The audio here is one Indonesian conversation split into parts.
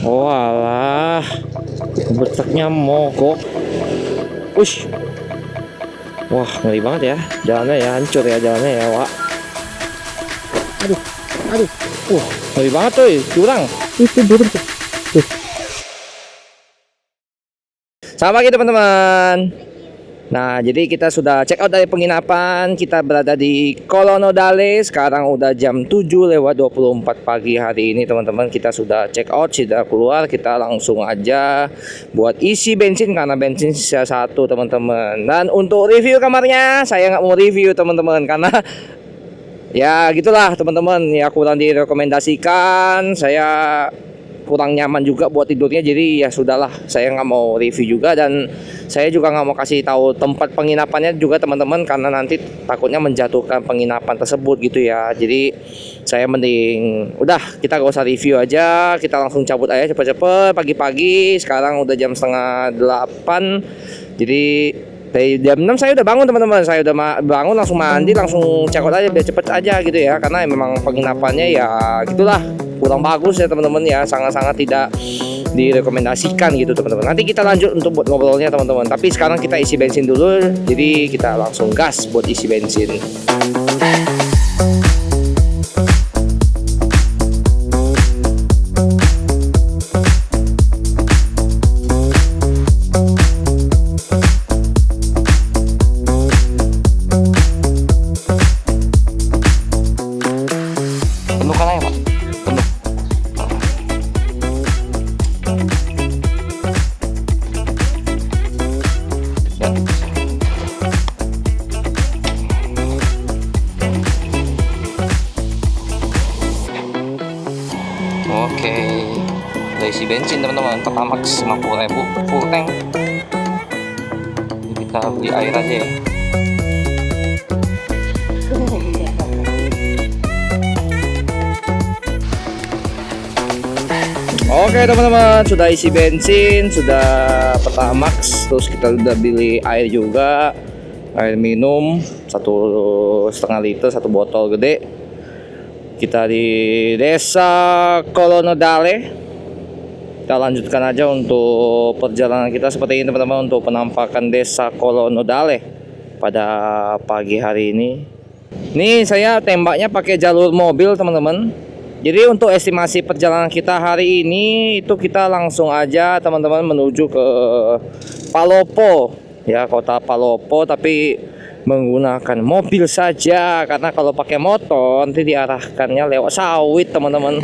Oh alah, betaknya mogok. Ush. Wah, ngeri banget ya. Jalannya ya, hancur ya jalannya ya, Wak. Aduh, aduh. Ngeri banget tuh, curang. Itu turun tuh. Selamat pagi teman-teman. Nah, jadi kita sudah check out dari penginapan. Kita berada di Kolonodale. Sekarang udah jam 7:24 pagi hari ini teman-teman. Kita sudah check out, sudah keluar. Kita langsung aja buat isi bensin karena bensin sisa satu teman-teman. Dan untuk review kamarnya, saya nggak mau review teman-teman karena ya gitulah teman-teman. Ya kurang direkomendasikan. Saya kurang nyaman juga buat tidurnya, jadi ya sudahlah, saya nggak mau review juga, dan saya juga nggak mau kasih tahu tempat penginapannya juga teman-teman, karena nanti takutnya menjatuhkan penginapan tersebut gitu ya. Jadi saya mending udah, kita gak usah review aja, kita langsung cabut aja cepet-cepet pagi-pagi. Sekarang udah jam 7:30, jadi dari jam 6 saya udah bangun teman-teman. Saya udah bangun, langsung mandi, langsung check out aja biar cepet aja gitu ya, karena memang penginapannya ya gitulah, kurang bagus ya teman-teman ya, sangat-sangat tidak direkomendasikan gitu teman-teman. Nanti kita lanjut untuk buat ngobrolnya teman-teman, tapi sekarang kita isi bensin dulu. Jadi kita langsung gas buat isi bensin. Penuhkan aja Pak, penuh. Ya. Oke, udah isi bensin teman-teman, Pertamax 50.000 full tank. Jadi kita beli air aja ya. Oke teman-teman, sudah isi bensin, sudah Pertamax, terus kita udah beli air juga, air minum 1,5 liter, 1 botol gede. Kita di desa Kolonodale. Kita lanjutkan aja untuk perjalanan kita seperti ini teman-teman, untuk penampakan desa Kolonodale pada pagi hari ini. Nih saya tembaknya pakai jalur mobil teman-teman. Jadi untuk estimasi perjalanan kita hari ini itu kita langsung aja teman-teman menuju ke Palopo ya, kota Palopo, tapi menggunakan mobil saja, karena kalau pakai motor nanti diarahkannya lewat sawit teman-teman.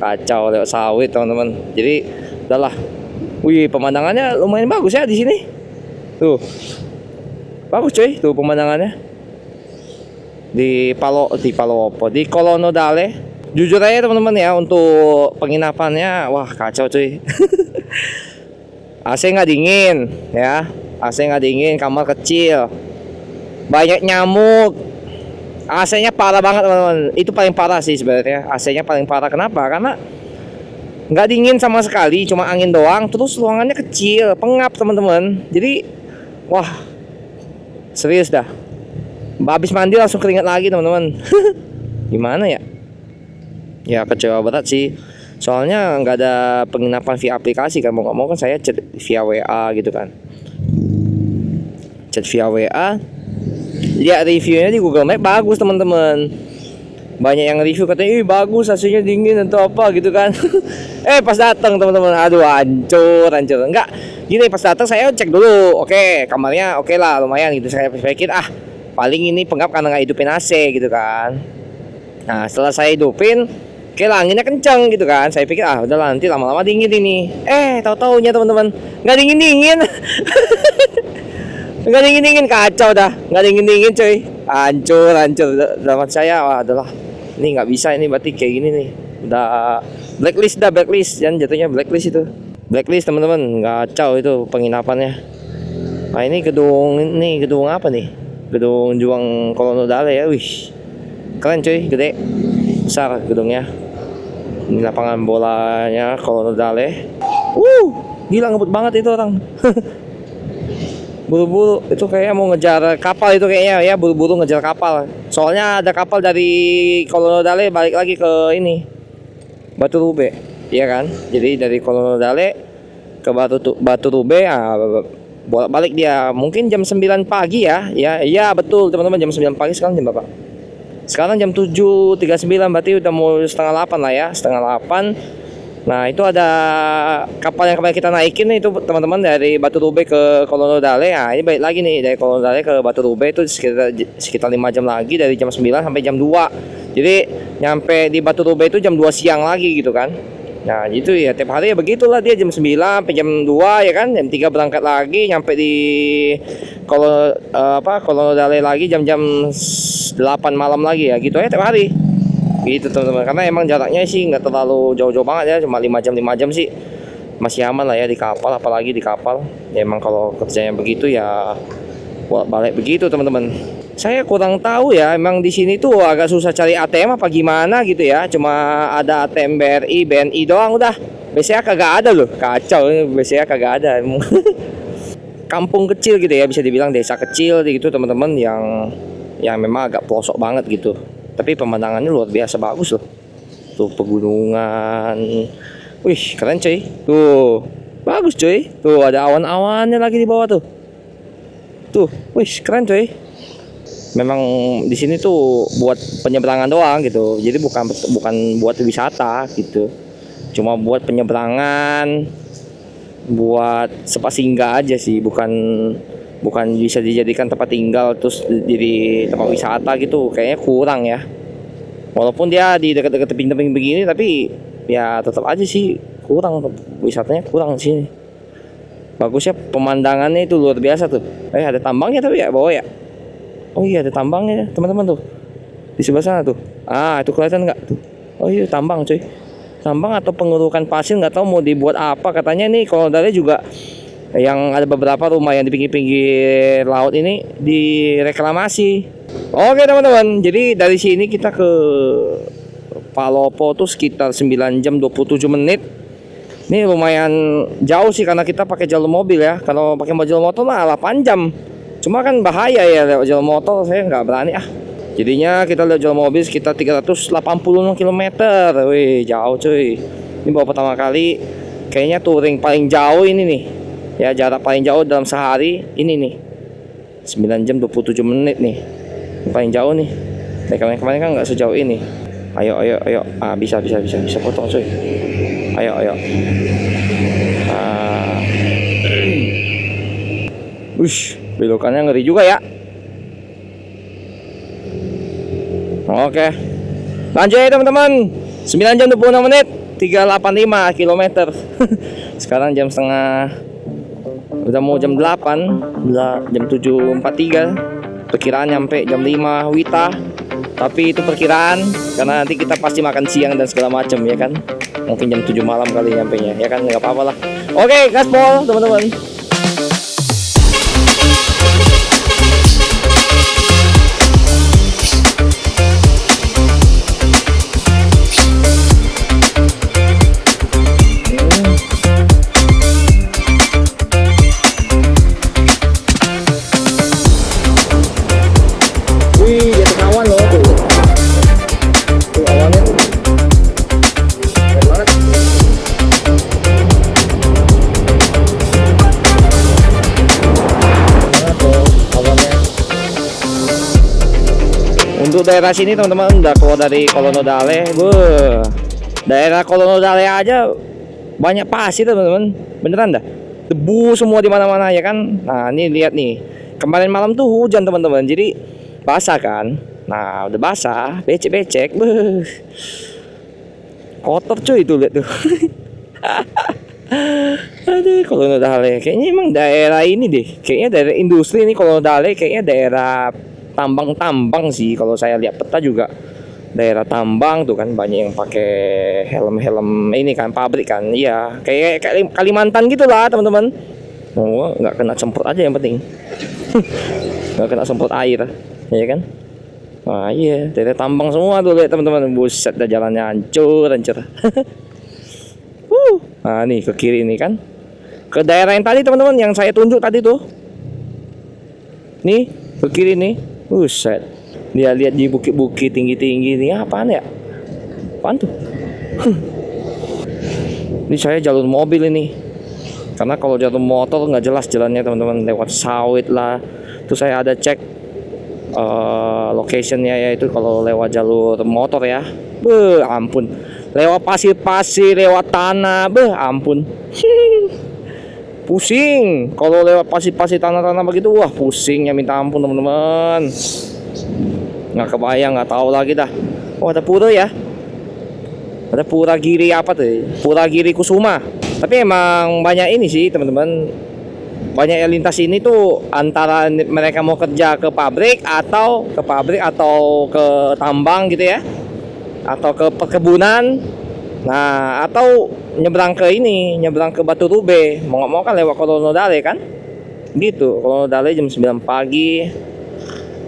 Kacau, lewat sawit teman-teman. Jadi udahlah. Wih, pemandangannya lumayan bagus ya di sini. Tuh. Bagus cuy, tuh pemandangannya. Di Palopo, di Kolonodale. Jujur aja teman-teman ya, untuk penginapannya wah kacau cuy. AC nggak dingin ya, AC nggak dingin, kamar kecil, banyak nyamuk. AC-nya parah banget teman-teman, itu paling parah sih sebenarnya. AC-nya paling parah, kenapa? Karena nggak dingin sama sekali, cuma angin doang, terus ruangannya kecil, pengap teman-teman. Jadi wah serius dah, habis mandi langsung keringat lagi teman-teman. Gimana ya? Ya kecewa berat sih. Soalnya nggak ada penginapan via aplikasi kan, mau nggak mau kan saya chat via WA gitu kan. Chat via WA. Lihat reviewnya di Google Map bagus teman-teman. Banyak yang review katanya, ih bagus, hasilnya dingin atau apa gitu kan. Pas datang teman-teman, aduh hancur. Enggak, gini, pas datang saya cek dulu. Oke, kamarnya oke lah, lumayan gitu. Saya pikir paling ini pengap karena nggak hidupin AC gitu kan. Nah setelah saya hidupin, oke lah, anginnya kencang gitu kan. Saya pikir udahlah, nanti lama-lama dingin ini. Tahu-taunya teman-teman nggak dingin-dingin. Nggak dingin-dingin, kacau dah. Nggak dingin-dingin cuy, hancur. Dalam saya adalah ini nggak bisa, ini berarti kayak gini nih udah blacklist dan jatuhnya blacklist itu. Blacklist teman-teman, kacau itu penginapannya. Nah ini gedung apa nih? Gedung Juang Kolonodale ya, wih keren cuy, gede, besar gedungnya. Ini lapangan bolanya Kolonodale. Gila ngebut banget itu orang. Buru-buru itu kayak mau ngejar kapal itu kayaknya ya, buru-buru ngejar kapal. Soalnya ada kapal dari Kolonodale balik lagi ke ini Batu Rube. iya kan? Jadi dari Kolonel Dale ke Batu Rube, bolak-balik dia mungkin jam 9 pagi ya. Ya, iya betul teman-teman, jam 9 pagi. Sekarang jam berapa? Sekarang jam 7.39, berarti udah mau setengah 8 lah ya, setengah 8. Nah, itu ada kapal yang kemarin kita naikin nih, itu teman-teman, dari Batu Rube ke Kolonel Dale. Nah, ini balik lagi nih dari Kolonel Dale ke Batu Rube, itu sekitar 5 jam lagi, dari jam 9 sampai jam 2. Jadi nyampe di Batu Rube itu jam 2 siang lagi gitu kan. Nah, gitu ya, tiap hari ya begitulah, dia jam 9 sampai jam 2 ya kan, jam 3 berangkat lagi, nyampe di Kolonel Dale lagi jam-jam 8 malam lagi ya, gitu ya tiap hari. Gitu teman-teman, karena emang jaraknya sih nggak terlalu jauh-jauh banget ya, cuma 5 jam sih masih aman lah ya di kapal, apalagi di kapal. Ya emang kalau kerjanya begitu ya balik begitu teman-teman. Saya kurang tahu ya, emang di sini tuh agak susah cari ATM apa gimana gitu ya. Cuma ada ATM BRI, BNI doang udah. BCA kagak ada loh, kacau, BCA kagak ada. Kampung kecil gitu ya, bisa dibilang desa kecil gitu teman-teman, yang memang agak pelosok banget gitu. Tapi pemandangannya luar biasa bagus loh. Tuh pegunungan. Wih, keren cuy. Tuh, bagus cuy. Tuh ada awan-awannya lagi di bawah tuh. Tuh, wih, keren cuy. Memang di sini tuh buat penyeberangan doang gitu. Jadi bukan buat wisata gitu. Cuma buat penyeberangan, buat sempat singgah aja sih, bukan bisa dijadikan tempat tinggal terus jadi tempat wisata gitu. Kayaknya kurang ya. Walaupun dia di dekat-dekat tebing-tebing begini, tapi ya tetap aja sih kurang, wisatanya kurang sih. Bagusnya pemandangannya itu luar biasa tuh. Ada tambangnya tapi ya bawah ya. Oh iya, ada tambangnya teman-teman tuh di sebelah sana tuh. Itu kelihatan nggak tuh? Oh iya, tambang cuy. Tambang atau pengurukan pasir, nggak tahu mau dibuat apa. Katanya nih kalau dari juga yang ada beberapa rumah yang di pinggir-pinggir laut ini direklamasi. Oke teman-teman, jadi dari sini kita ke Palopo tuh sekitar 9 jam 27 menit. Ini lumayan jauh sih karena kita pakai jalur mobil ya. Kalau pakai jalur motor lah 8 jam. Cuma kan bahaya ya lewat jalur motor, saya nggak berani ah. Jadinya kita lewat jalur mobil sekitar 386 km. Wih, jauh cuy. Ini baru pertama kali kayaknya touring paling jauh ini nih. Ya, jarak paling jauh dalam sehari ini nih. 9 jam 27 menit nih. Ini paling jauh nih. Kemarin kan nggak sejauh ini. Ayo. Bisa potong cuy. Ayo. Belokannya ngeri juga ya. Oke. Lanjut ya teman-teman. 9 jam 26 menit, 385 km. Sekarang jam setengah, udah mau jam 8, jam 7.43. Perkiraan nyampe jam 5 Wita. Tapi itu perkiraan karena nanti kita pasti makan siang dan segala macam ya kan. Mungkin jam 7 malam kali nyampenya ya kan, nggak apa-apa lah. Oke, gaspol teman-teman. Untuk daerah sini teman-teman udah keluar dari Kolonel Dale. Daerah Kolonel Dale aja banyak pasir teman-teman, beneran dah, debu semua di mana-mana ya kan. Nah ini lihat nih, kemarin malam tuh hujan teman-teman, jadi basah kan. Nah udah basah, becek-becek, kotor cuy itu, lihat tuh. Aduh, Kolonel Dale kayaknya emang daerah ini deh, kayaknya daerah industri ini. Kolonel Dale kayaknya daerah tambang sih, kalau saya lihat peta juga daerah tambang tuh kan, banyak yang pakai helm ini kan, pabrik kan. Iya, kayak Kalimantan gitu lah teman-teman. Nggak kena semprot aja yang penting. Nggak kena semprot air ya kan. Nah iya, daerah tambang semua tuh lihat teman-teman. Buset, dah jalannya hancur. Nah nih ke kiri ini kan, ke daerah yang tadi teman-teman yang saya tunjuk tadi tuh. Nih ke kiri nih. Buset, dia lihat di bukit-bukit tinggi-tinggi ini, apaan ya? Apaan tuh? Ini saya jalur mobil ini, karena kalau jalur motor nggak jelas jalannya teman-teman, lewat sawit lah. Terus saya ada cek locationnya, yaitu kalau lewat jalur motor ya, ampun, lewat pasir-pasir, lewat tanah, ampun. Pusing kalau lewat pasir-pasir, tanah-tanah begitu, wah pusingnya minta ampun teman-teman. Nggak kebayang, nggak tahu lagi dah. Oh, ada pura ya, ada pura Giri apa tuh, pura Giri Kusuma. Tapi emang banyak ini sih teman-teman, banyak yang lintas ini tuh antara mereka mau kerja ke pabrik atau ke tambang gitu ya, atau ke perkebunan. Nah, atau nyebrang ke Batu Rube. Mau nggak mau kan lewat Kolonodale kan, gitu. Kolonodale jam 9 pagi.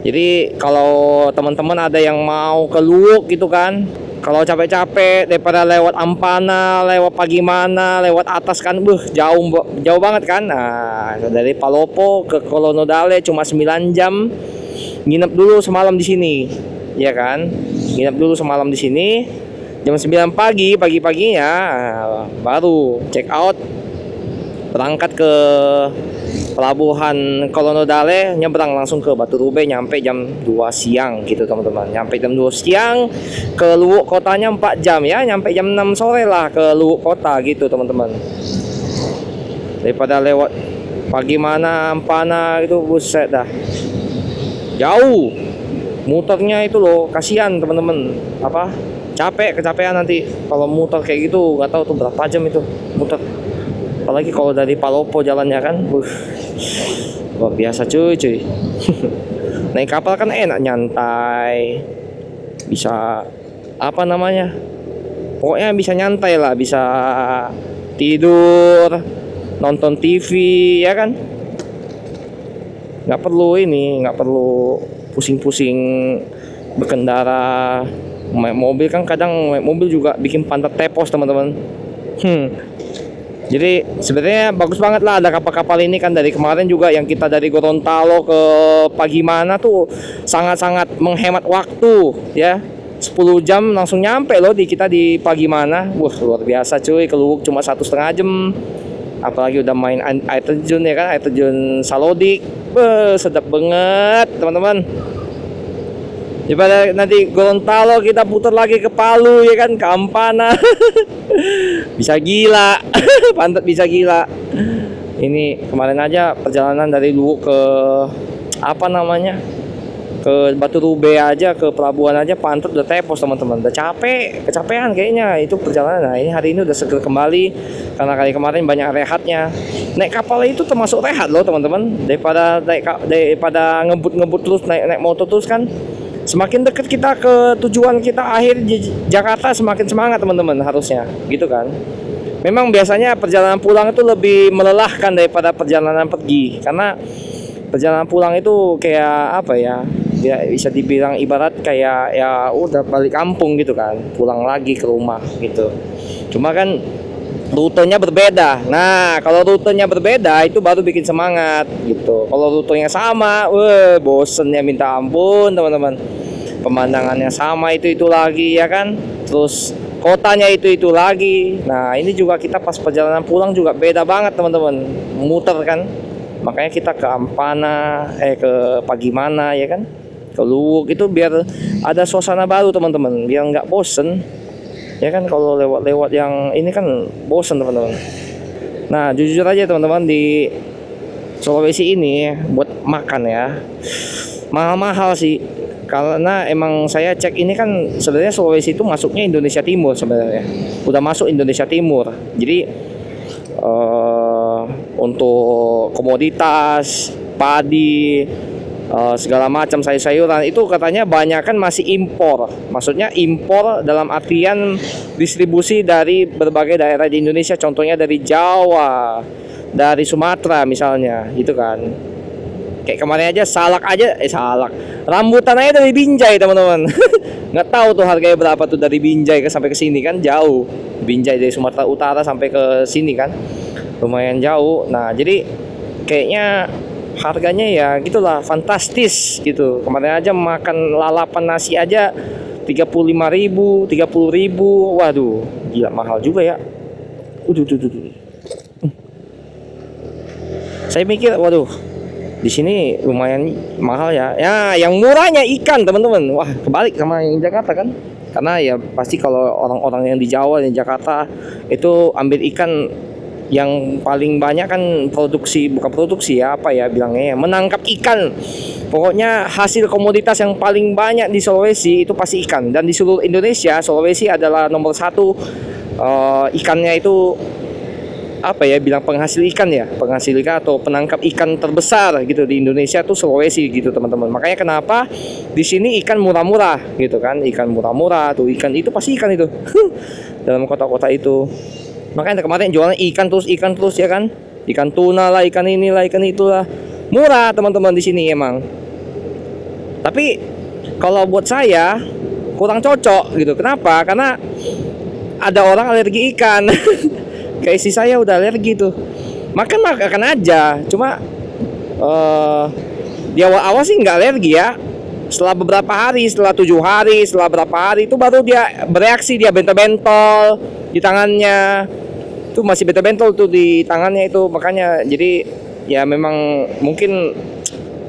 Jadi kalau teman-teman ada yang mau ke Luwuk gitu kan, kalau capek-capek daripada lewat Ampana, lewat Pagimana, lewat atas kan, jauh banget kan. Nah, dari Palopo ke Kolonodale cuma 9 jam. Nginep dulu semalam di sini, ya kan? Nginep dulu semalam di sini. Jam 9 pagi-paginya baru check out, berangkat ke pelabuhan Kolonodale, nyebrang langsung ke Batu Rube, nyampe jam 2 siang gitu teman-teman. Nyampe jam 2 siang, ke Luwuk kotanya 4 jam ya, nyampe jam 6 sore lah ke Luwuk kota gitu teman-teman. Daripada lewat Pagimana, Ampana gitu, buset dah, jauh muternya itu loh, kasihan teman-teman, kecapean nanti kalau muter kayak gitu. Nggak tahu tuh berapa jam itu muter, apalagi kalau dari Palopo jalannya kan, luar biasa cuy. Naik kapal kan enak, nyantai, bisa pokoknya bisa nyantai lah, bisa tidur, nonton TV ya kan, nggak perlu pusing-pusing berkendara. Naik mobil kan kadang mobil juga bikin pantat tepos teman-teman. Jadi sebenarnya bagus banget lah ada kapal-kapal ini kan. Dari kemarin juga yang kita dari Gorontalo ke Pagimana tuh sangat-sangat menghemat waktu ya. 10 jam langsung nyampe loh kita di Pagimana. Wah, luar biasa cuy. Ke Luwuk cuma 1,5 jam. Apalagi udah main air terjun ya kan, air terjun Salodik. Sedap banget teman-teman. Daripada nanti Gorontalo kita putar lagi ke Palu ya kan, ke Ampana. Bisa gila. Pantat bisa gila. Ini kemarin aja perjalanan dari Luwuk ke ke Batu Rube aja, ke pelabuhan aja pantat udah tepos teman-teman. Udah kecapean kayaknya itu perjalanan. Nah, ini hari ini udah seger kembali karena kali kemarin banyak rehatnya. Naik kapal itu termasuk rehat loh teman-teman. Daripada ngebut terus, naik motor terus kan. Semakin dekat kita ke tujuan kita akhir di Jakarta, semakin semangat teman-teman harusnya, gitu kan. Memang biasanya perjalanan pulang itu lebih melelahkan daripada perjalanan pergi, karena perjalanan pulang itu kayak ya bisa dibilang ibarat kayak ya udah balik kampung gitu kan, pulang lagi ke rumah gitu. Cuma kan rutenya berbeda. Nah, kalau rutenya berbeda itu baru bikin semangat gitu. Kalau rutenya sama, bosennya minta ampun teman-teman. Pemandangannya sama itu lagi ya kan. Terus kotanya itu lagi. Nah, ini juga kita pas perjalanan pulang juga beda banget teman-teman. Muter kan. Makanya kita ke Ampana, ke Pagimana ya kan. Ke Luwuk itu biar ada suasana baru teman-teman, biar nggak bosen. Ya kan, kalau lewat yang ini kan bosan teman-teman. Nah, jujur aja teman-teman, di Sulawesi ini buat makan ya mahal-mahal sih. Karena emang saya cek ini kan sebenarnya Sulawesi itu masuknya Indonesia Timur sebenarnya. Udah masuk Indonesia Timur. Jadi untuk komoditas, padi, segala macam sayur-sayuran itu katanya banyak kan masih impor. Maksudnya impor dalam artian distribusi dari berbagai daerah di Indonesia, contohnya dari Jawa, dari Sumatera misalnya, gitu kan. Kayak kemarin aja salak, rambutan aja dari Binjai teman-teman. Nggak tahu tuh harganya berapa tuh dari Binjai sampai ke sini kan jauh. Binjai dari Sumatera Utara sampai ke sini kan lumayan jauh. Nah, jadi kayaknya harganya ya gitulah, fantastis gitu. Kemarin aja makan lalapan nasi aja 35.000, 30.000. Waduh, gila mahal juga ya. Saya mikir, waduh, di sini lumayan mahal ya. Ya, yang murahnya ikan, teman-teman. Wah, kebalik sama yang Jakarta kan. Karena ya pasti kalau orang-orang yang di Jawa dan Jakarta itu ambil ikan yang paling banyak kan bukan produksi ya, apa ya bilangnya ya, menangkap ikan. Pokoknya hasil komoditas yang paling banyak di Sulawesi itu pasti ikan. Dan di seluruh Indonesia, Sulawesi adalah nomor satu ikannya itu, apa ya bilang, penghasil ikan ya, penghasil ikan atau penangkap ikan terbesar gitu di Indonesia tuh Sulawesi gitu teman-teman. Makanya kenapa di sini ikan murah-murah gitu kan, ikan murah-murah tuh, ikan itu pasti ikan itu dalam kota-kota itu. Makanya kemarin jualan ikan terus ya kan, ikan tuna lah, ikan inilah, ikan itulah, murah teman-teman di sini emang. Tapi kalau buat saya kurang cocok gitu. Kenapa? Karena ada orang alergi ikan. Kayak istri saya udah alergi tuh. Makan aja. Cuma di awal-awal sih nggak alergi ya. Setelah beberapa hari, setelah 7 hari, setelah berapa hari itu baru dia bereaksi, dia bentol-bentol di tangannya. Itu masih bentol-bentol tuh di tangannya itu. Makanya jadi ya memang mungkin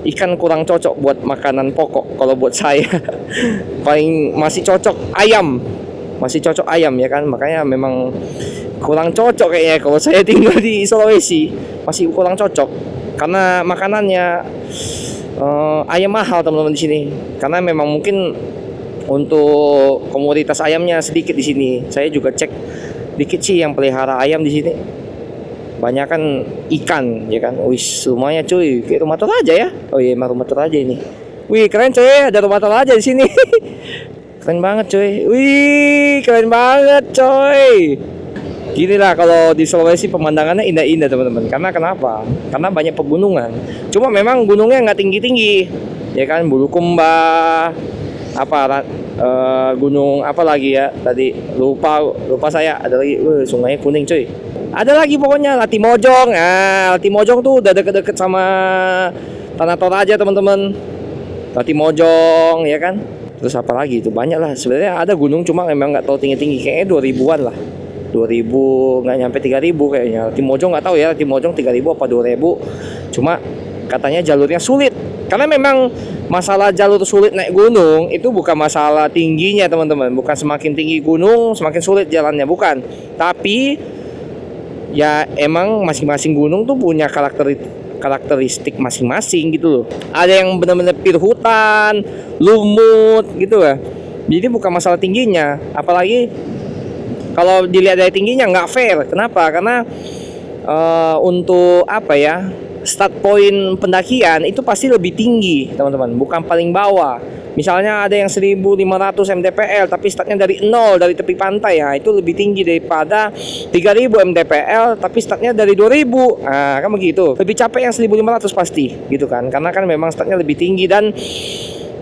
ikan kurang cocok buat makanan pokok. Kalau buat saya paling masih cocok ayam. Masih cocok ayam ya kan. Makanya memang kurang cocok kayaknya kalau saya tinggal di Sulawesi, masih kurang cocok karena makanannya ayam mahal teman-teman di sini. Karena memang mungkin untuk komoditas ayamnya sedikit di sini. Saya juga cek dikit sih yang pelihara ayam di sini. Banyak kan ikan ya kan. Wih, lumayan cuy, kayak rumah Toraja ya. Oh iya, rumah Toraja ini. Wih, keren cuy, ada rumah Toraja di sini. Keren banget cuy. Wih, keren banget coy. Gini lah kalau di Sulawesi pemandangannya indah-indah teman-teman. Karena kenapa? Karena banyak pegunungan. Cuma memang gunungnya nggak tinggi-tinggi, ya kan. Bulukumba, gunung apa lagi ya? Tadi lupa saya. Ada lagi, sungainya kuning cuy. Ada lagi pokoknya Latimojong. Latimojong tuh udah deket-deket sama Tanah Toraja teman-teman. Latimojong, ya kan. Terus apa lagi? Itu banyak lah. Sebenarnya ada gunung cuma memang nggak tahu tinggi-tinggi. Kayaknya 2000-an lah. 2000, nggak nyampe 3000 kayaknya. Timojong nggak tahu ya, Timojong 3000 apa 2000. Cuma katanya jalurnya sulit. Karena memang masalah jalur sulit naik gunung itu bukan masalah tingginya teman-teman. Bukan semakin tinggi gunung semakin sulit jalannya, bukan. Tapi ya emang masing-masing gunung tuh punya karakteristik masing-masing gitu loh. Ada yang benar-benar pure hutan, lumut gitu ya. Jadi bukan masalah tingginya, apalagi kalau dilihat dari tingginya nggak fair. Kenapa? Karena untuk apa ya, start point pendakian itu pasti lebih tinggi teman-teman, bukan paling bawah. Misalnya ada yang 1500 mdpl tapi startnya dari 0, dari tepi pantai ya, itu lebih tinggi daripada 3000 mdpl tapi startnya dari 2000. Kan begitu. Lebih capek yang 1500 pasti gitu kan, karena kan memang startnya lebih tinggi. Dan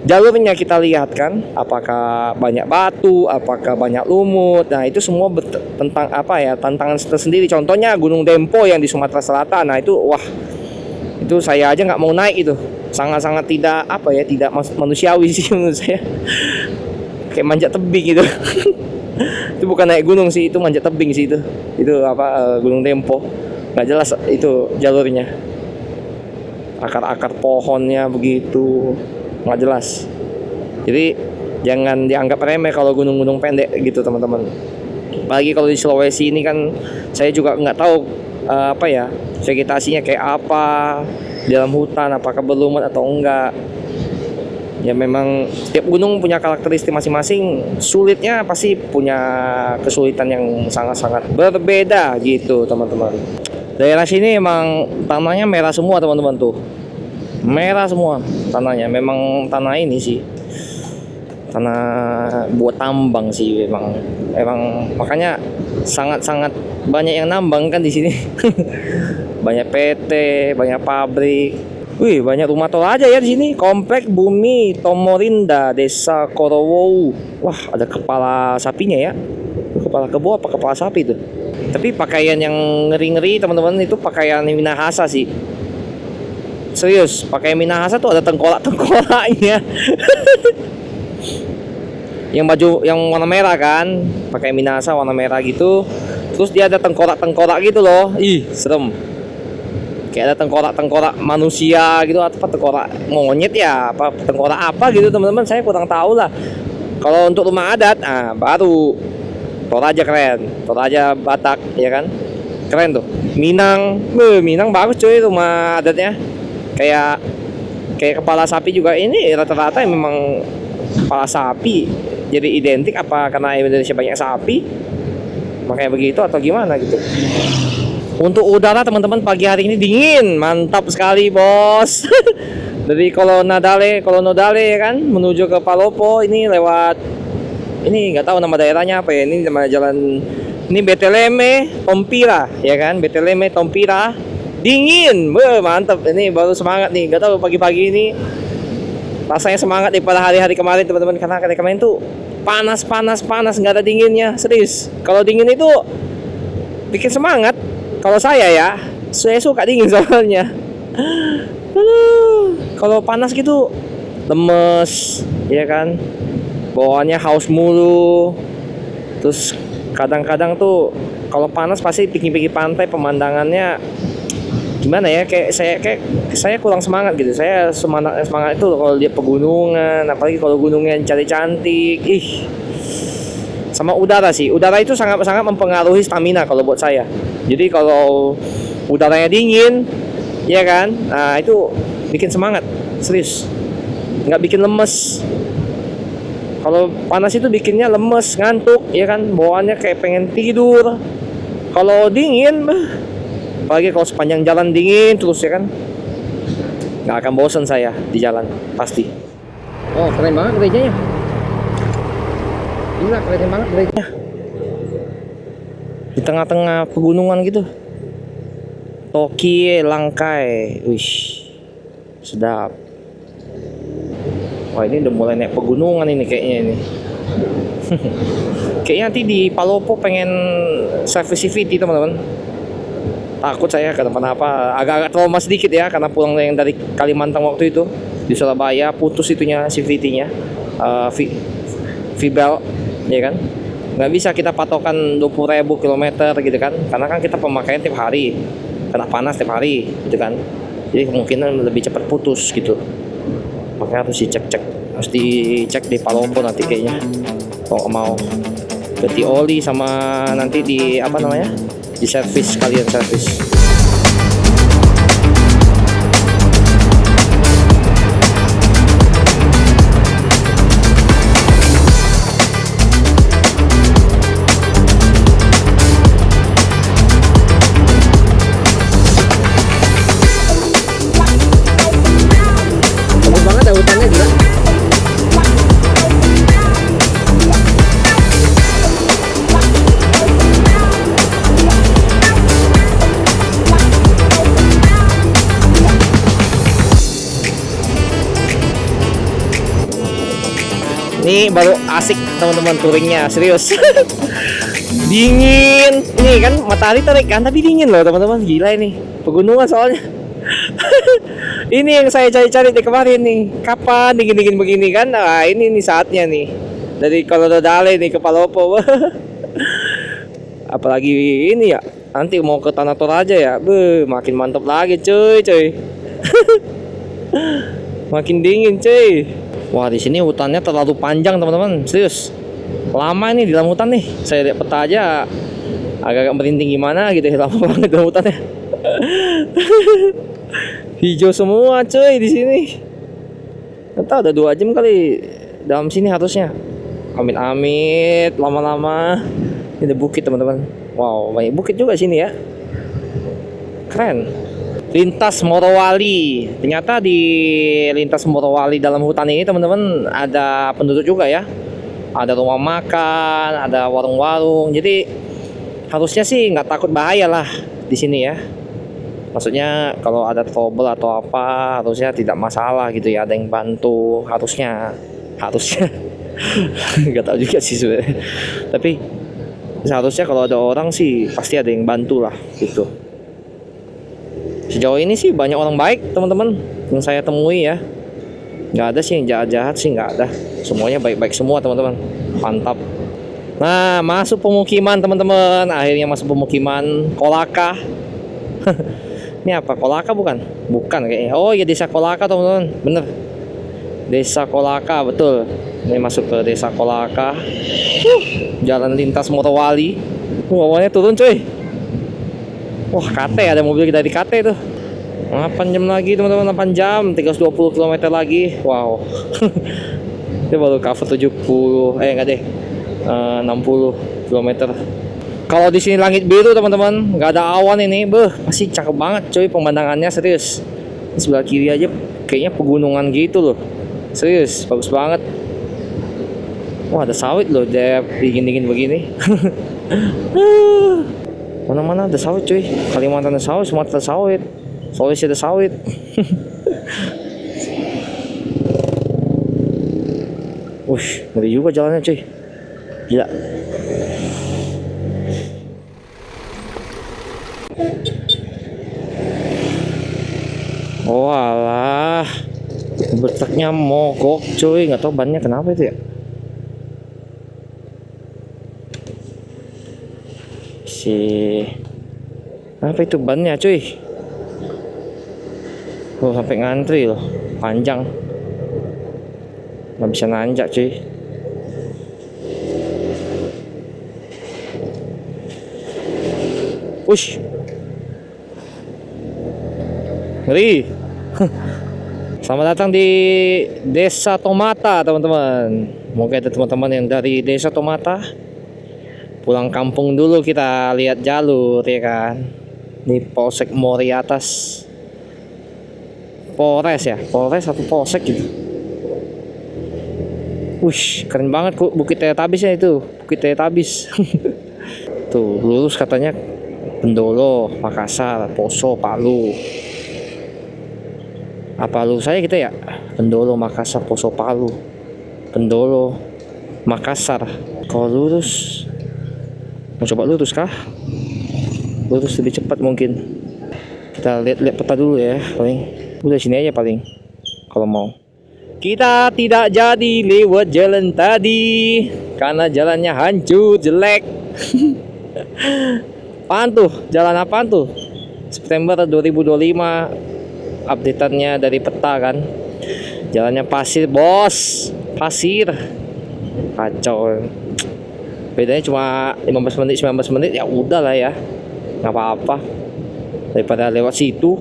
jalurnya kita lihat kan, apakah banyak batu, apakah banyak lumut. Nah itu semua tentang apa ya, tantangan tersendiri. Contohnya Gunung Dempo yang di Sumatera Selatan. Nah itu wah, itu saya aja nggak mau naik itu. Sangat-sangat tidak apa ya, tidak manusiawi sih menurut saya. Kayak manjat tebing gitu. Itu bukan naik gunung sih, itu manjat tebing sih itu. Itu apa, Gunung Dempo. Nggak jelas itu jalurnya. Akar-akar pohonnya begitu, nggak jelas. Jadi jangan dianggap remeh kalau gunung-gunung pendek gitu teman-teman. Apalagi kalau di Sulawesi ini kan saya juga nggak tahu apa ya, vegetasinya kayak apa di dalam hutan, apakah berlumut atau enggak. Ya memang setiap gunung punya karakteristik masing-masing. Sulitnya pasti punya kesulitan yang sangat-sangat berbeda gitu teman-teman. Daerah sini emang tanahnya merah semua teman-teman tuh. Merah semua tanahnya. Memang tanah ini sih, tanah buat tambang sih memang. Makanya sangat-sangat banyak yang nambang kan di sini. Banyak PT, banyak pabrik. Wih, banyak rumah Toraja ya di sini. Komplek Bumi Tomorinda, Desa Korowo. Wah, ada kepala sapinya ya. Kepala kebo apa kepala sapi itu? Tapi pakaian yang ngeri-ngeri teman-teman, itu pakaian Minahasa sih. Serius, pakai Minahasa tuh ada tengkolak-tengkolaknya. Yang baju yang warna merah kan, pakai Minahasa warna merah gitu. Terus dia ada tengkorak-tengkorak gitu loh. Ih, serem. Kayak ada tengkorak-tengkorak manusia gitu, atau tengkorak monyet ya, apa tengkorak apa gitu teman-teman, saya kurang tahu lah. Kalau untuk rumah adat, baru Toraja keren, Toraja Batak ya kan, keren tuh. Minang, Minang bagus cuy rumah adatnya. Kayak kepala sapi juga, ini rata-rata memang kepala sapi jadi identik, apa karena Indonesia banyak sapi makanya begitu atau gimana gitu. Untuk udara teman-teman, pagi hari ini dingin, mantap sekali bos. Dari Kolonodale ya kan, menuju ke Palopo ini lewat, ini nggak tahu nama daerahnya apa ya, ini nama jalan, ini Beteleme Tompira ya kan, Beteleme Tompira, dingin, mantap. Ini baru semangat nih, nggak tahu pagi-pagi ini rasanya semangat daripada hari-hari kemarin teman-teman, karena hari kemarin tuh panas, nggak ada dinginnya, serius. Kalau dingin itu bikin semangat. Kalau saya suka dingin soalnya. Kalau panas gitu lemes, ya kan, bawaannya haus mulu. Terus kadang-kadang tuh kalau panas pasti pinggir-pinggir pantai pemandangannya gimana ya, kayak saya kurang semangat gitu. Saya semangat itu kalau lihat pegunungan, apalagi kalau gunungnya cantik. Sama udara sih, udara itu sangat mempengaruhi stamina kalau buat saya. Jadi kalau udaranya dingin, ya kan, nah itu bikin semangat, serius, nggak bikin lemes. Kalau panas itu bikinnya lemes, ngantuk, ya kan, bawaannya kayak pengen tidur. Kalau dingin, apalagi kalau sepanjang jalan dingin terus ya kan, nggak akan bosan saya di jalan pasti. Oh keren banget gerejanya. Gila, keren banget gerejanya. Di tengah-tengah pegunungan gitu. Tokie Langkai. Wish. Sedap. Wah, ini udah mulai naik pegunungan ini kayaknya ini. Kayaknya nanti di Palopo pengen service CVT teman-teman. Takut saya kenapa-napa, agak-agak trauma sedikit ya, karena pulang yang dari Kalimantan waktu itu di Surabaya putus itunya CVT-nya, V-belt ya kan, nggak bisa kita patokan 20.000 km gitu kan, karena kan kita pemakaian tiap hari, kena panas tiap hari gitu kan, jadi kemungkinan lebih cepat putus gitu. Makanya harus dicek di Palopo nanti kayaknya, kalau mau ganti oli sama nanti di apa namanya, di servis, sekalian servis. Bagus banget ya hutannya, gila. Ini baru asik teman-teman touringnya, serius. Dingin, ini kan matahari terik kan, tapi dingin loh teman-teman, gila ini pegunungan soalnya. Ini yang saya cari-cari di kemarin nih, kapan dingin-dingin begini kan? Nah ini nih saatnya nih, dari Kolonodale nih ke Palopo. Apalagi ini ya, nanti mau ke Tanah Toraja ya, makin mantap lagi cuy. Makin dingin cuy. Wah, di sini hutannya terlalu panjang teman-teman, serius. Lama ini di dalam hutan nih. Saya lihat peta aja agak-agak merinding gimana gitu, lama banget dalam hutannya. Hijau semua cuy di sini. Entah udah 2 jam kali dalam sini harusnya. Amit-amit lama-lama. Ini ada bukit teman-teman. Wow, banyak bukit juga sini ya. Keren. Lintas Morowali. Ternyata di lintas Morowali dalam hutan ini teman-teman ada penduduk juga ya. Ada rumah makan, ada warung-warung. Jadi harusnya sih nggak takut bahaya lah di sini ya. Maksudnya kalau ada trouble atau apa harusnya tidak masalah gitu ya. Ada yang bantu harusnya. Nggak tahu juga sih sebenarnya. Tapi seharusnya kalau ada orang sih pasti ada yang bantu lah gitu. Sejauh ini sih banyak orang baik teman-teman yang saya temui ya. Nggak ada sih yang jahat-jahat sih, nggak ada. Semuanya baik-baik semua teman-teman. Mantap. Nah, masuk pemukiman teman-teman. Akhirnya masuk pemukiman Kolaka. Ini apa? Kolaka bukan? Bukan kayaknya. Oh iya, Desa Kolaka teman-teman. Bener. Desa Kolaka, betul. Ini masuk ke Desa Kolaka. Jalan lintas Morowali. Awalnya turun cuy. Wah, KT, ada mobil kita di KT tuh. 8 jam lagi teman-teman, 8 jam, 320 km lagi. Wow. Itu baru cover 70, enggak deh. 60 km. Kalau di sini langit biru teman-teman, nggak ada awan ini, pasti cakep banget coy pemandangannya, serius. Di sebelah kiri aja kayaknya pegunungan gitu loh. Serius, bagus banget. Wah, ada sawit loh, dia dingin-dingin begini. Mana-mana ada sawit cuy. Kalimantan ada sawit, Sumatera ada sawit, Sulawesi ada sawit. Wush, ngeri juga jalannya cuy. Gila. Oh alah, bertaknya mogok cuy, nggak tahu bannya kenapa itu ya. Apa itu bannya cuy? Oh, sampai ngantri loh, panjang, nggak bisa nanjak cuy. Wush, ngeri. Selamat datang di Desa Tomata teman-teman. Mungkin ada teman-teman yang dari Desa Tomata. Pulang kampung dulu, kita lihat jalur ya kan. Ini Polsek Mori atas. Polres ya, Polres atau Polsek gitu. Wush, keren banget kok Bukit Teletabisnya itu, Bukit Teletabis. Tuh, lurus katanya Bendolo, Makassar, Poso, Palu. Apa lu saya kita ya? Bendolo, Makassar, Poso, Palu. Bendolo, Makassar. Kalau lurus, mau coba lurus kah? Lurus lebih cepat mungkin. Kita lihat peta dulu ya, paling. Udah sini aja paling. Kalau mau. Kita tidak jadi lewat jalan tadi karena jalannya hancur, jelek. Apaan tuh? Jalan apaan tuh? September 2025, updateannya dari peta kan. Jalannya pasir bos, pasir, kacau. Bedanya cuma 15 menit 19 menit, ya udah lah ya, nggak apa-apa daripada lewat situ.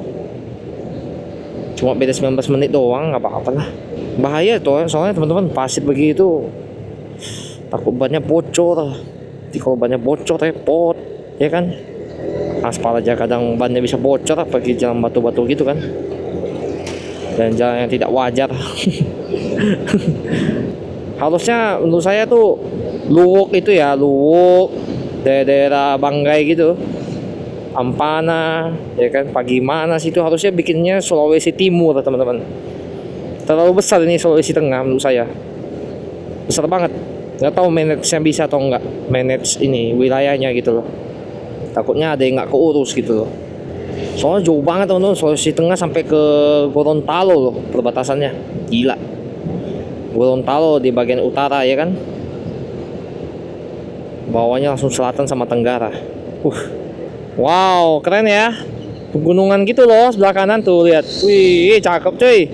Cuma beda 19 menit doang, nggak apa-apa lah. Bahaya tuh soalnya teman-teman, pasir begitu takut bannya bocor. Jadi kalau bannya bocor repot ya kan. Aspal aja kadang bannya bisa bocor, apalagi jalan batu-batu gitu kan, dan jalan yang tidak wajar. Harusnya menurut saya tuh Luwuk itu ya, Luwuk, daerah Banggai gitu, Ampana ya kan, Pagimana situ harusnya bikinnya Sulawesi Timur teman-teman. Terlalu besar ini Sulawesi Tengah menurut saya, besar banget. Nggak tahu manage-nya bisa atau enggak, manage ini wilayahnya gitu loh. Takutnya ada yang nggak keurus gitu loh. Soalnya jauh banget teman-teman, Sulawesi Tengah sampai ke Gorontalo loh perbatasannya. Gila. Gorontalo di bagian utara ya kan, bawahnya langsung selatan sama tenggara. Wow, keren ya. Pegunungan gitu loh sebelah kanan tuh, lihat. Wih, cakep cuy.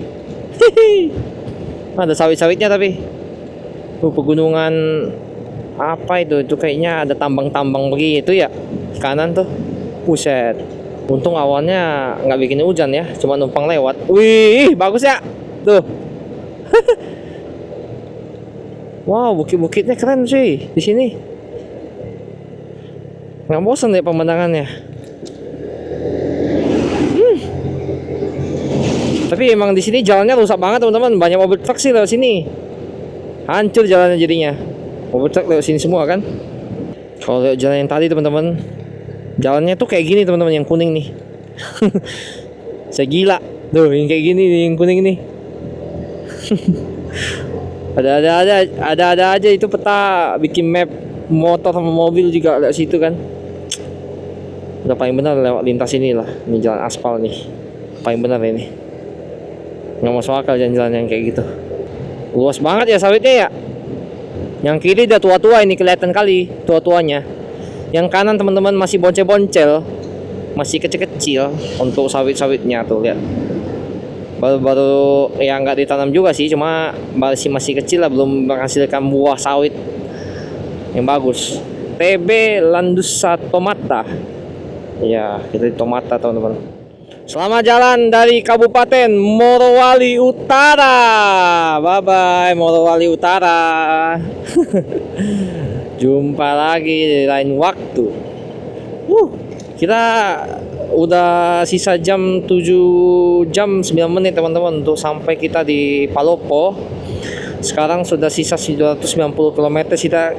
Ada sawit-sawitnya tapi. Tuh pegunungan apa itu? Itu kayaknya ada tambang-tambang begitu ya. Kanan tuh. Buset. Untung awalnya nggak bikin hujan ya, cuma numpang lewat. Wih, bagus ya. Tuh. Wow, bukit-bukitnya keren cuy di sini. Nggak bosan deh pemandangannya. Tapi emang di sini jalannya rusak banget teman-teman. Banyak mobil truk sih lewat sini. Hancur jalannya jadinya. Mobil truk lewat sini semua kan. Kalau lewat jalan yang tadi teman-teman, jalannya tuh kayak gini teman-teman, yang kuning nih. Saya gila. Tuh, yang kayak gini nih, yang kuning nih. Ada aja itu peta bikin map motor sama mobil juga lewat situ kan. Udah paling benar lewat lintas ini lah. Ini jalan aspal nih, paling benar ini. Nggak masuk akal jalan-jalan yang kayak gitu. Luas banget ya sawitnya ya. Yang kiri udah tua-tua, ini kelihatan kali tua-tuanya. Yang kanan teman-teman masih boncel-boncel, masih kecil-kecil untuk sawit-sawitnya tuh, lihat. Baru-baru ya nggak ditanam juga sih, cuma masih kecil lah, belum menghasilkan buah sawit yang bagus. TB Landusa Tomata. Ya, kita di Tomata teman-teman. Selamat jalan dari Kabupaten Morowali Utara. Bye bye Morowali Utara. Jumpa lagi di lain waktu. Kita udah sisa jam 7 jam 9 menit teman-teman untuk sampai kita di Palopo. Sekarang sudah sisa 290 km.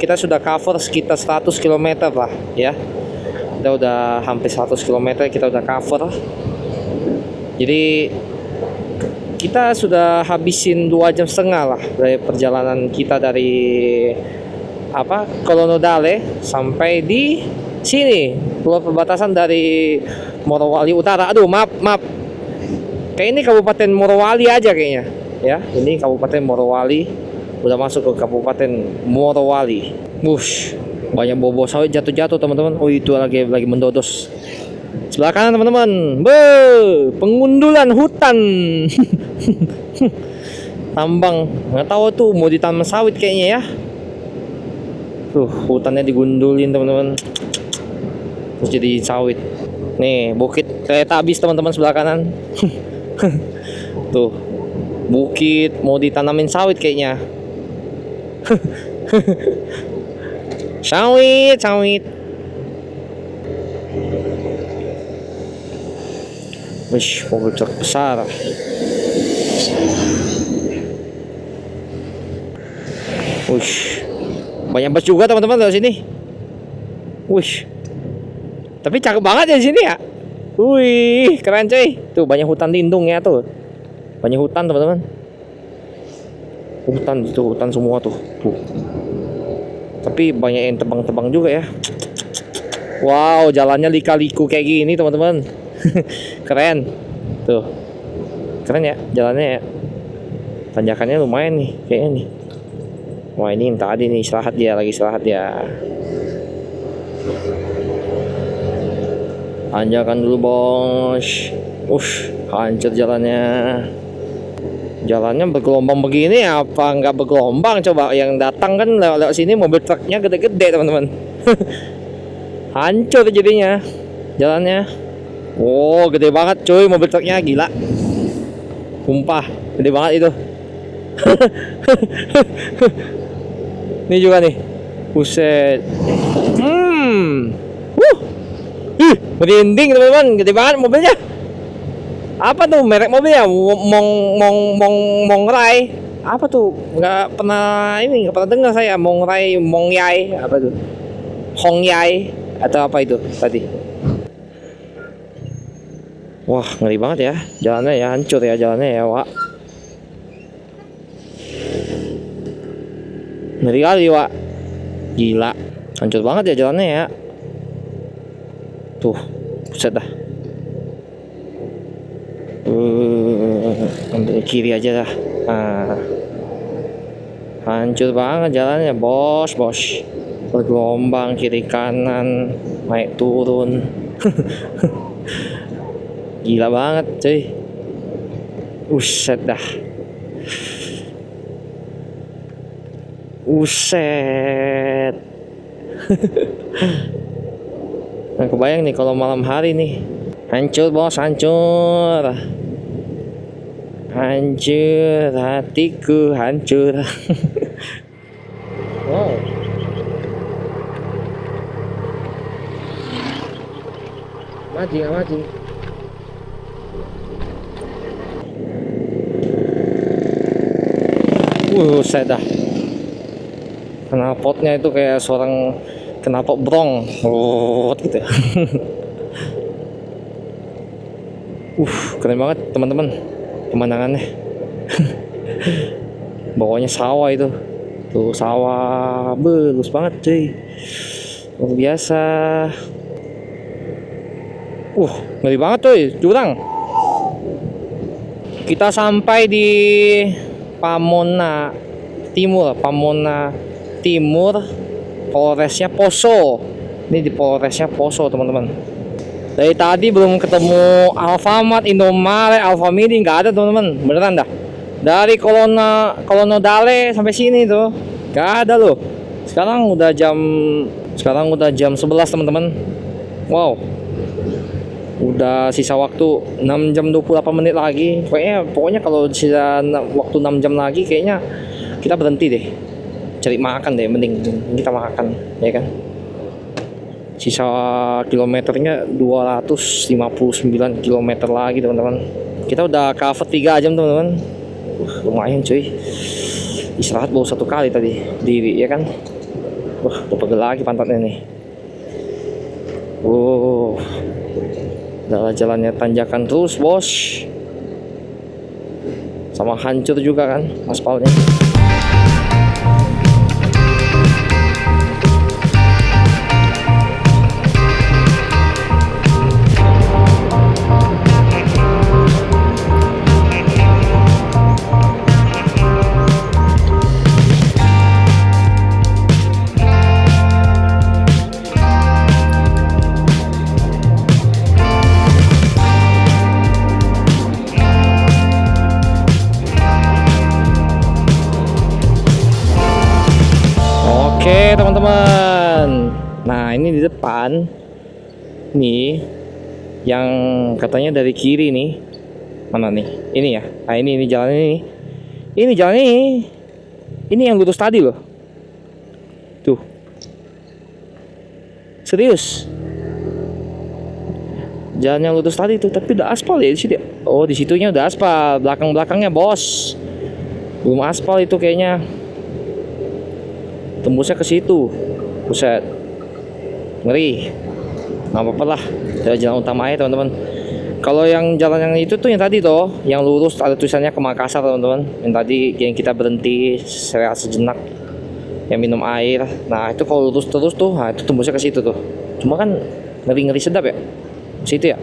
Kita sudah cover sekitar 100 km lah ya. Kita udah hampir 100 km kita udah cover. Jadi kita sudah habisin 2,5 jam lah dari perjalanan kita dari Kolonodale sampai di sini, pulau perbatasan dari Morowali Utara. Aduh, maaf. Kayak ini Kabupaten Morowali aja kayaknya. Ya, ini Kabupaten Morowali. Udah masuk ke Kabupaten Morowali. Banyak bobo sawit jatuh-jatuh teman-teman. Oh, itu lagi mendodos. Sebelah kanan teman-teman. Pengundulan hutan. Tambang. Nggak tahu tuh mau ditanam sawit kayaknya ya. Tuh, hutannya digundulin teman-teman. Terus jadi sawit. Nih, bukit kereta habis teman-teman sebelah kanan. Tuh, bukit mau ditanamin sawit kayaknya. Sawit. Mobil truk besar. Banyak bus juga teman-teman dari sini. Tapi cakep banget ya di sini ya. Keren coy. Tuh banyak hutan lindung ya tuh. Banyak hutan teman-teman. Hutan semua tuh. Tapi banyak yang tebang-tebang juga ya. Wow, jalannya lika-liku kayak gini teman-teman. Keren. Tuh. Keren ya jalannya ya. Tanjakannya lumayan nih kayaknya nih. Wah, ini tadi nih lagi istirahat dia. Tanjakan dulu bos. Hancur jalannya. Jalannya bergelombang begini apa nggak bergelombang? Coba yang datang kan lewat sini mobil truknya gede-gede teman-teman. Hancur jadinya jalannya. Gede banget cuy mobil truknya, gila. Sumpah, gede banget itu. Ini juga nih. Buset. Merinding teman-teman, gede banget mobilnya. Apa tuh merek mobilnya? Mongrai. Apa tuh? Nggak pernah dengar saya. Mongyai. Apa tuh? Hongyai atau apa itu tadi? Wah, ngeri banget ya. Jalannya ya hancur ya jalannya ya, Wak. Ngeri kali, Wak. Gila. Hancur banget ya jalannya ya. Tuh, buset dah. Ambil kiri aja dah. Hancur banget jalannya, bos. Bergelombang kiri kanan, naik turun. Gila banget, cuy. Buset dah. Buset. Nah, kebayang nih kalau malam hari nih. Hancur bos, hancur. Hatiku hancur. Wow. Maju. Saya dah. Knalpotnya itu kayak seorang knalpot brong. Gitu. Keren banget teman-teman pemandangannya. Bawahnya sawah itu. Tuh sawah, bagus banget cuy. Luar biasa. Ngeri banget cuy, jurang. Kita sampai di Pamona Timur, Pamona Timur, Polresnya Poso. Ini di Polresnya Poso, teman-teman. Dari tadi belum ketemu Alfamart, Indomaret, Alfamidi, nggak ada, teman-teman. Beneran dah. Dari Kolono Dale sampai sini tuh nggak ada loh. Sekarang udah jam 11, teman-teman. Wow. Udah sisa waktu 6 jam 28 menit lagi. Pokoknya kalau sisa waktu 6 jam lagi kayaknya kita berhenti deh. Cari makan deh, mending kita makan, ya kan? Sisa kilometernya 259 kilometer lagi, teman-teman. Kita udah cover 3 jam, teman-teman. Lumayan cuy. Istirahat baru 1 kali tadi diri, ya kan? Wah, udah pegel lagi pantatnya nih. Jalannya tanjakan terus, bos. Sama hancur juga kan aspalnya. Oke, teman-teman. Nah, ini di depan nih yang katanya dari kiri nih. Mana nih? Ini ya. Nah, ini jalan ini. Ini jalan ini. Ini yang lurus tadi loh. Tuh. Serius. Jalan yang lurus tadi tuh, tapi udah aspal ya di situ. Oh, di situnya udah aspal. Belakang-belakangnya, bos. Belum aspal itu kayaknya. Tembusnya ke situ. Buset. Ngeri. Nggak apa-apa lah. Dari jalan utama aja, teman-teman. Kalau yang jalan yang itu tuh yang tadi tuh, yang lurus ada tulisannya ke Makassar, teman-teman. Yang tadi yang kita berhenti serehat sejenak, yang minum air. Nah, itu kalau lurus terus tuh, nah itu tembusnya ke situ tuh. Cuma kan ngeri-ngeri sedap ya. Situ ya.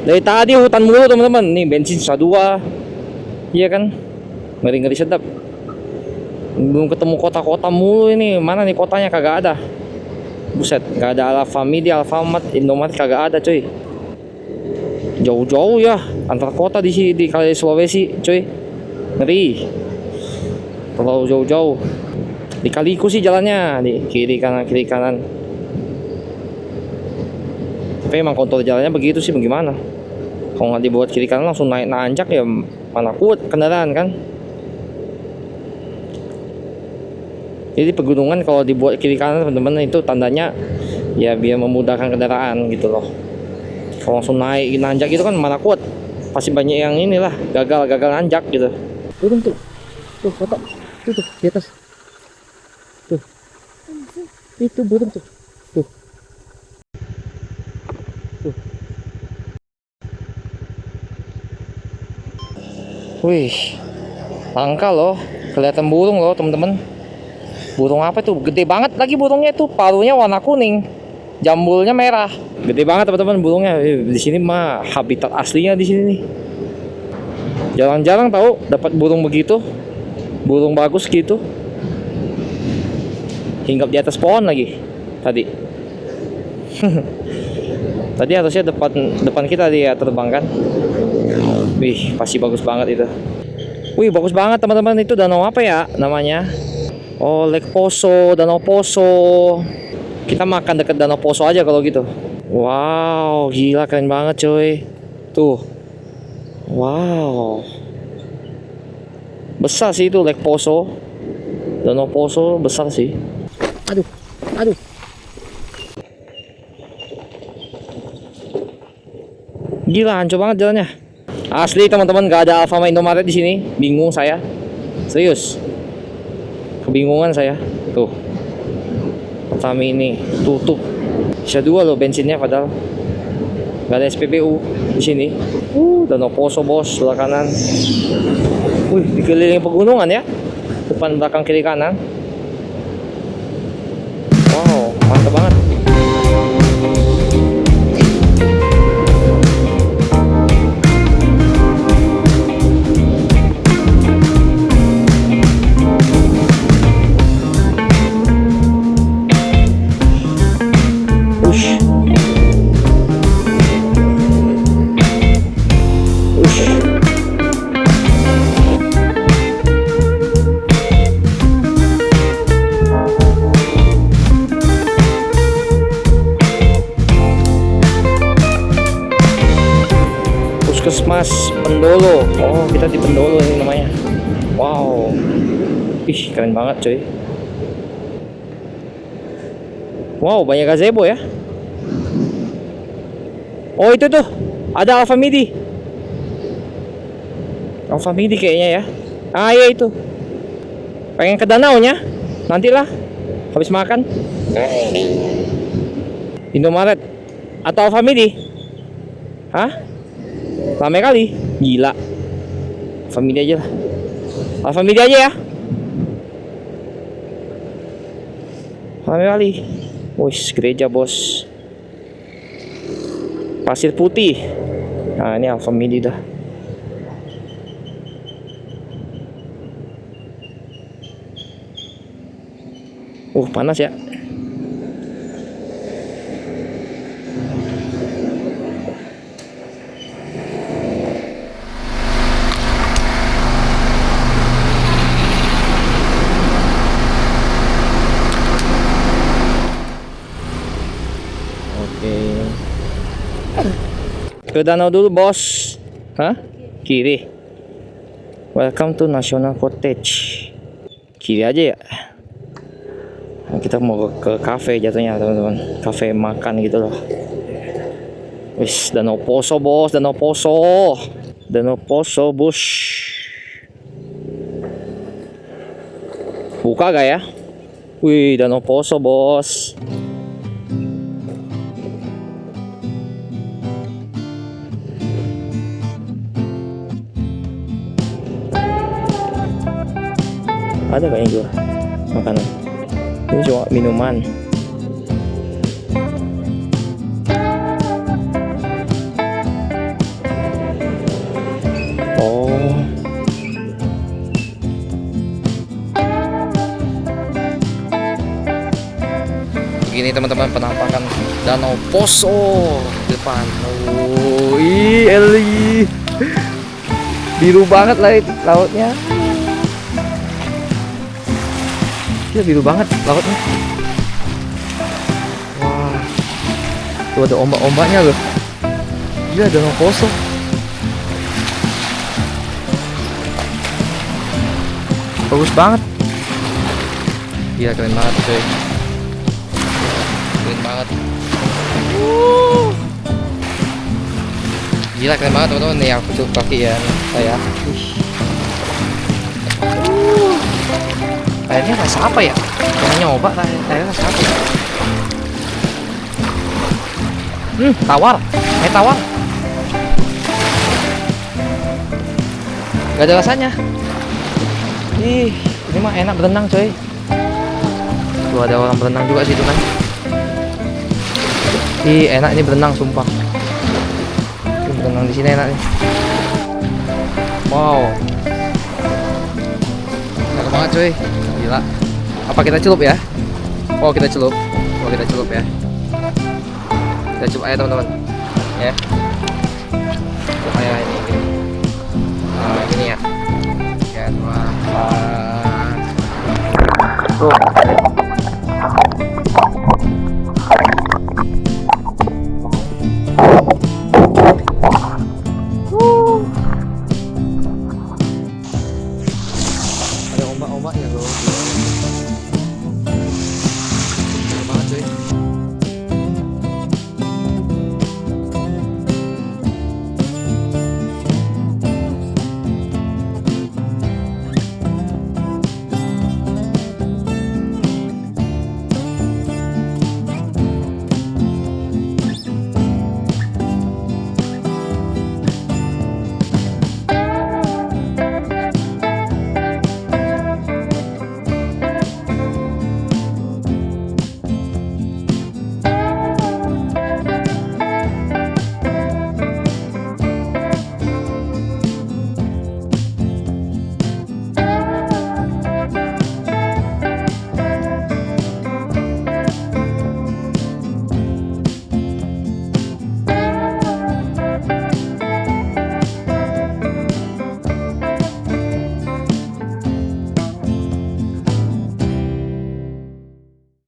Dari tadi hutan mulu, teman-teman. Nih bensin 102. Iya kan? Ngeri-ngeri sedap. Belum ketemu kota-kota mulu ini. Mana nih kotanya, kagak ada. Buset, gak ada Alfamidi, Alfamart, Indomaret, kagak ada cuy. Jauh-jauh ya antar kota di sini, di kali Sulawesi cuy. Ngeri. Terlalu jauh-jauh. Di Kaliku sih jalannya, di kiri kanan. Tapi emang kontrol jalannya begitu sih, bagaimana? Kalau nggak dibuat kiri kanan langsung naik nanjak ya mana kuat kendaraan kan. Jadi pegunungan kalau dibuat kiri kanan, teman-teman, itu tandanya ya biar memudahkan kendaraan gitu loh. Kalau langsung naik nanjak itu kan mana kuat, pasti banyak yang inilah gagal nanjak gitu. Turun tuh foto tuh di atas tuh, itu burung tuh. Wih, langka loh, kelihatan burung loh, teman-teman. Burung apa tuh? Gede banget lagi burungnya tuh, paruhnya warna kuning, jambulnya merah. Gede banget, teman-teman, burungnya. Di sini mah habitat aslinya di sini nih. Jarang-jarang tahu dapat burung begitu, burung bagus gitu. Hinggap di atas pohon lagi tadi. Tadi harusnya depan kita dia terbang kan. Wih, pasti bagus banget itu. Wih, bagus banget, teman-teman. Itu danau apa ya namanya? Oh, Lake Poso, Danau Poso. Kita makan dekat Danau Poso aja kalau gitu. Wow, gila, keren banget coy. Tuh. Wow. Besar sih itu Lake Poso. Danau Poso besar sih. Aduh. Gila, hancur banget jalannya. Asli, teman-teman, gak ada Alfamart, Indomaret di sini. Bingung saya. Serius. Kebingungan saya. Tuh. Pertama ini tutup. Bisa 2 loh bensinnya padahal. Gak ada SPBU di sini. Danau Poso, bos, sebelah kanan. Wih, dikelilingi pegunungan ya. Depan, belakang, kiri, kanan. Wow, mantap banget. Puskesmas Pendolo. Oh, kita di Pendolo ini namanya. Wow. Ih, keren banget coy. Wow, banyak gazebo ya. Oh, itu tuh ada Alfa Midi. Alfa Midi kayaknya ya. Ah, iya itu. Pengen ke danaunya? Nantilah habis makan. Indomaret atau Alfa Midi? Hah? Rame kali. Gila. Alfa Midi aja lah. Alfa Midi aja ya. Rame kali. Wih, gereja bos. Pasir putih. Nah, ini Alfa Midi dah. Panas ya. Oke. Ke danau dulu, bos. Hah? Kiri. Welcome to National Cottage. Kiri aja ya. Kita mau ke cafe jatuhnya teman-teman, cafe makan gitu loh. Wis, Danau Poso bos, Danau Poso, Danau Poso bos. Buka gak ya? Wih, Danau Poso bos. Ada kayaknya gue makanan. Ini cuma minuman. Oh. Begini teman-teman penampakan Danau Poso depan. Oh, Eli. Biru banget lautnya. Gila, biru banget lautnya. Wah, tuh ada ombak-ombaknya loh. Gila, Danau Poso. Bagus banget. Gila, keren banget coy. Keren banget. Gila, keren banget teman-teman. Nih aku cukup kaki ya saya. Airnya rasa apa ya? Yang nyoba airnya rasa apa ya? Tawar. Tawar. Gak ada rasanya. Ih, ini mah enak berenang coy. Tuh ada orang berenang juga situ kan. Ih, enak ini berenang sumpah. Berenang di sini enak nih. Wow. Enak banget coy. Gila. Apa kita celup ya? Oh, kita celup. Oh, kita celup ya. Kita celup aja teman-teman. Ya. Celup aja ini gini. Nah, gini ya. Ya, wah. Tuh.